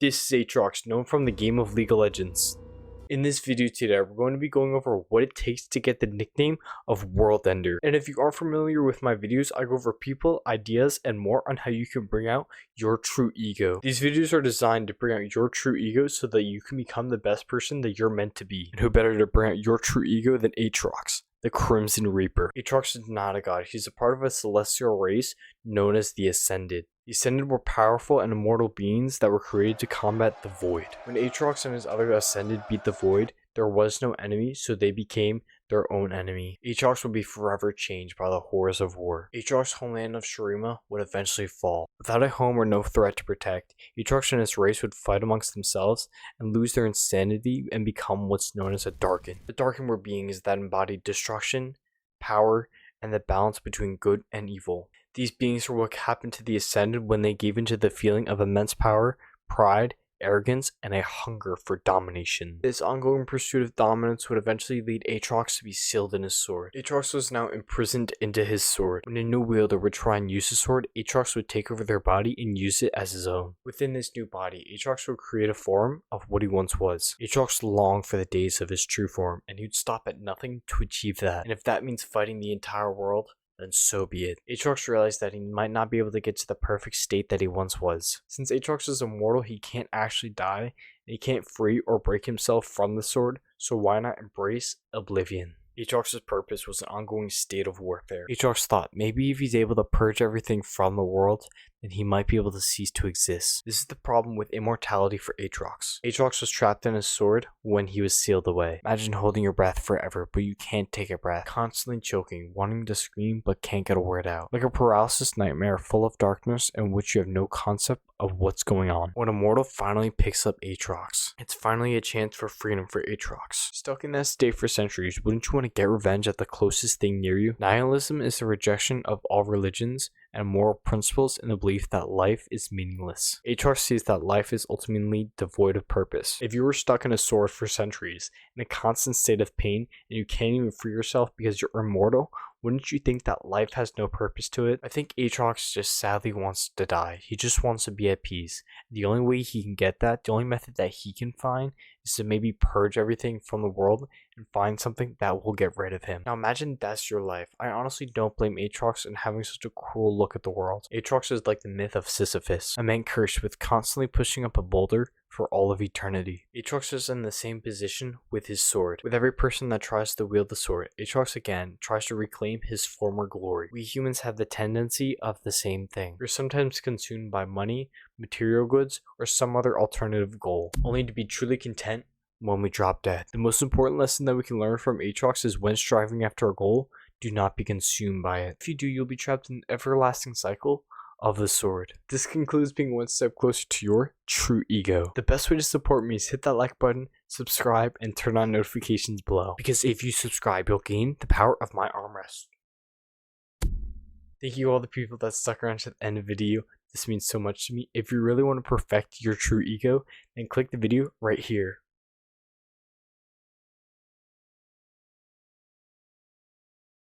This is Aatrox, known from the game of League of Legends. In this video today, we're going to be going over what it takes to get the nickname of World Ender. And if you aren't familiar with my videos, I go over people, ideas, and more on how you can bring out your true ego. These videos are designed to bring out your true ego so that you can become the best person that you're meant to be. And who better to bring out your true ego than Aatrox, the Crimson Reaper. Aatrox is not a god. He's a part of a celestial race known as the Ascended. The Ascended were powerful and immortal beings that were created to combat the Void. When Aatrox and his other Ascended beat the Void, there was no enemy, so they became their own enemy. Aatrox would be forever changed by the horrors of war. Aatrox's homeland of Shurima would eventually fall. Without a home or no threat to protect, Aatrox and his race would fight amongst themselves and lose their insanity and become what's known as a Darkin. The Darkin were beings that embodied destruction, power, and the balance between good and evil. These beings were what happened to the Ascended when they gave into the feeling of immense power, pride, arrogance, and a hunger for domination. This ongoing pursuit of dominance would eventually lead Aatrox to be sealed in his sword. Aatrox was now imprisoned into his sword. When a new wielder would try and use the sword, Aatrox would take over their body and use it as his own. Within this new body, Aatrox would create a form of what he once was. Aatrox longed for the days of his true form, and he'd stop at nothing to achieve that. And if that means fighting the entire world, then so be it. Aatrox realized that he might not be able to get to the perfect state that he once was. Since Aatrox is immortal, he can't actually die, and he can't free or break himself from the sword, so why not embrace oblivion? Aatrox's purpose was an ongoing state of warfare. Aatrox thought maybe if he's able to purge everything from the world, then he might be able to cease to exist. This is the problem with immortality for Aatrox. Aatrox was trapped in his sword when he was sealed away. Imagine holding your breath forever, but you can't take a breath. Constantly choking, wanting to scream, but can't get a word out. Like a paralysis nightmare full of darkness in which you have no concept of what's going on. When Immortal finally picks up Aatrox, it's finally a chance for freedom for Aatrox. Stuck in that state for centuries, wouldn't you want to get revenge at the closest thing near you? Nihilism is the rejection of all religions and moral principles in the belief that life is meaningless. Aatrox sees that life is ultimately devoid of purpose. If you were stuck in a sword for centuries, in a constant state of pain, and you can't even free yourself because you're immortal, wouldn't you think that life has no purpose to it? I think Aatrox just sadly wants to die. He just wants to be at peace. The only way he can get that, the only method that he can find, is to maybe purge everything from the world and find something that will get rid of him. Now imagine that's your life. I honestly don't blame Aatrox in having such a cruel look at the world. Aatrox is like the myth of Sisyphus, a man cursed with constantly pushing up a boulder for all of eternity. Aatrox is in the same position with his sword. With every person that tries to wield the sword, Aatrox again tries to reclaim his former glory. We humans have the tendency of the same thing. We're sometimes consumed by money, material goods, or some other alternative goal, only to be truly content when we drop dead. The most important lesson that we can learn from Aatrox is when striving after a goal, do not be consumed by it. If you do, you'll be trapped in an everlasting cycle of the sword. This concludes being one step closer to your true ego. The best way to support me is hit that like button, subscribe, and turn on notifications below. Because if you subscribe, you'll gain the power of my arm rest. Thank you all the people that stuck around to the end of the video. This means so much to me. If you really want to perfect your true ego, then click the video right here.